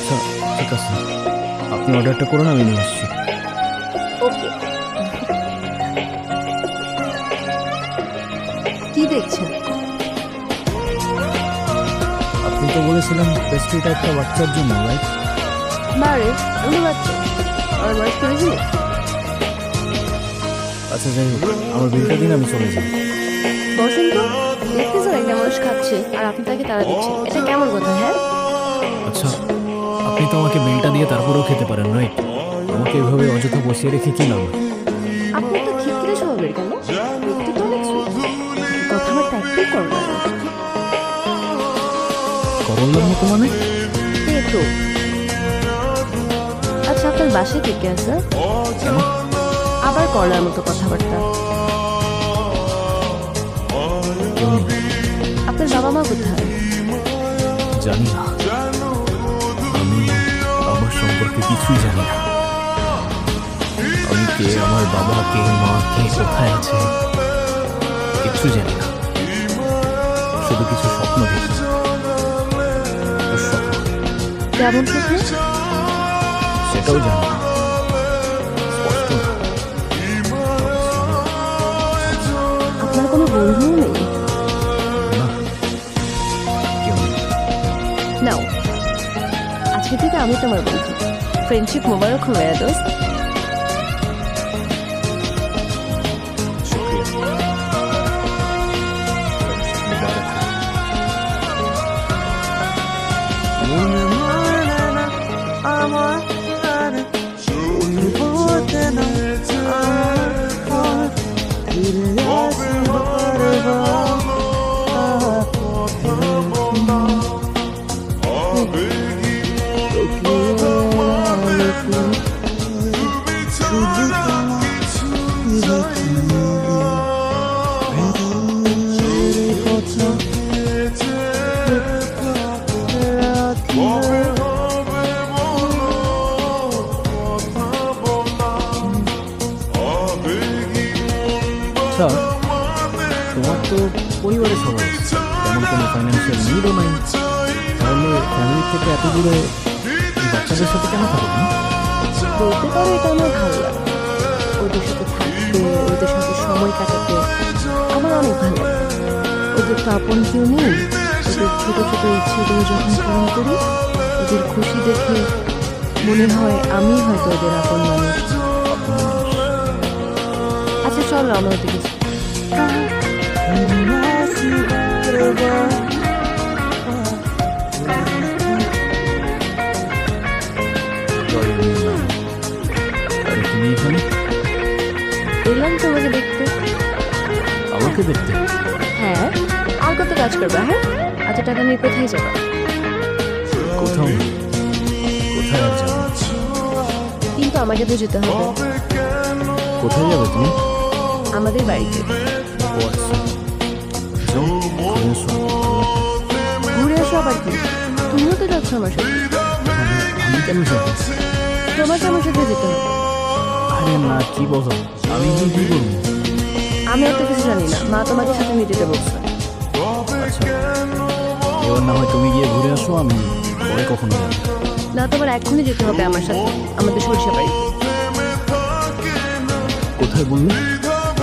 আচ্ছা ঠিক আছে, আপনি অর্ডারটা করুন, আমি নিয়ে আসছি। ওকে। কি দেখছেন? আপনি তো বলেছিলেন পেস্ট্রিটা একটা বাচ্চার জন্য, রাইট? বারে উনি বাচ্চা, আমার বয়স করে দিলে। আচ্ছা যাই হোক, আমার বিলটা দিন, আমি চলে যাই। বসেন তো, দেখতেছেন একটা মানুষ খাচ্ছে আর আপনি তাকে তাড়া দিচ্ছেন, এটা কেমন কথা? হ্যাঁ আচ্ছা, আপনি তো আমাকে বিলটা দিয়ে তারপরেও খেতে পারেন, রাইট? আমাকে এভাবে অযথা বসিয়ে রেখে কি লাভ? আপনি তো খিটখিটে স্বভাবের কেন? দেখতে তো অনেক সুইট, কথাবার্তা একটাই করবেন করলার মতো মানে? এই তো। আচ্ছা আপনার বাসায় কে কে আছে? কেন? আবার করলার মতো কথাবার্তা। কেউ নেই। আপনার বাবা মা কোথায়? জানি না, আমি আমার সম্পর্কে কিছুই জানি না। আমি কে, আমার বাবা কে, মা কে, কোথায় আছে, কিচ্ছু জানি না। শুধু কিছু স্বপ্ন দেখি। দুঃস্বপ্ন। কেমন স্বপ্ন? সেটাও জানি না, স্পষ্ট না। আপনার কোনো বন্ধুও নেই? না, কেউ নেই। নাও, আজকে থেকে আমি তোমার বন্ধু। ফ্রেন্ডশিপ মোবারক হবে দোস্ত। শুক্রিয়া। আচ্ছা, তোমার তো পরিবারের সবাই আছে, তেমন কোনো ফাইন্যান্সিয়াল নিডও নাই, তাহলে ফ্যামিলি থেকে এত দূরে এই বাচ্চাদের সাথে কেন থাকো তুমি? বলতে পারো এটা আমার ভালো লাগে, ওদের সাথে থাকতে, ওদের সাথে সময় কাটাতে আমার অনেক ভালো লাগে। ওদের তো আপন কেউ নেই, ওদের ছোট ছোট ইচ্ছেগুলো যখন পূরণ করি, ওদের খুশি দেখে মনে হয় আমি হয়তো ওদের আপন মানুষ। আচ্ছা চলো আমরা ওদের কিছু আর তুমি এখানে? এলাম তোমাকে দেখতে। আমাকে দেখতে? হ্যাঁ, আর কত কাজ করবা? হ্যাঁ, এত টাকা নিয়ে কোথায় যাবা? কোথাও না। কোথায় আর যাবো? কিন্তু আমাকে তো যেতে হবে। কোথায় যাবে তুমি? আমাদের বাড়িতে। ও আচ্ছা, যাও, ঘুরে এসো। ঘুরে আসো আবার কি? তুমিও তো যাচ্ছ আমার সাথে। আমি কেন যাবো? তোমাকে আমার সাথে যেতে হবে। আরে না, কি বলো, আমি গিয়ে কি করবো? আমি এত কিছু জানি না, মা তোমাকে সাথে নিয়ে যেতে বলছে। আচ্ছা, এবার না হয় তুমি গিয়ে ঘুরে আসো, আমি পরে কখনো যাবো। না, তোমার এক্ষুনি যেতে হবে আমার সাথে, আমাদের সরিষা বাড়ি। কোথায় বললে?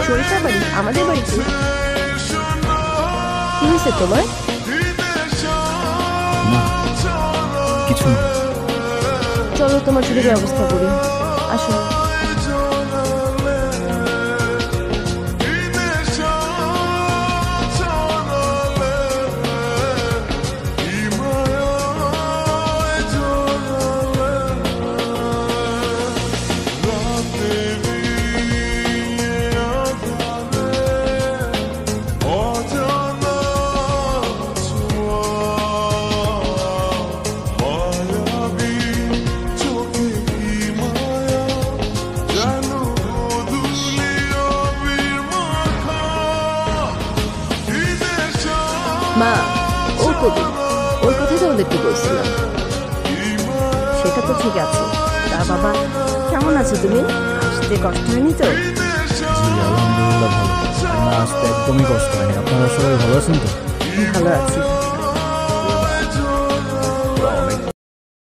সরিষা বাড়ি, আমাদের বাড়িতে। কি হয়েছে তোমার? না, কিছু না। চলো তোমার ছুটির ব্যবস্থা করি, আসো। মা, ও কবি, ওর কথাই তোমাদেরকে বলছিলাম। সেটা তো ঠিক আছে। তা বাবা, কেমন আছো তুমি? আসতে কষ্ট হয়নি তো? জি আলহামদুলিল্লাহ ভালো। আর না, আসতে একদমই কষ্ট হয়নি। আপনারা সবাই ভালো আছেন তো? ভালো আছি।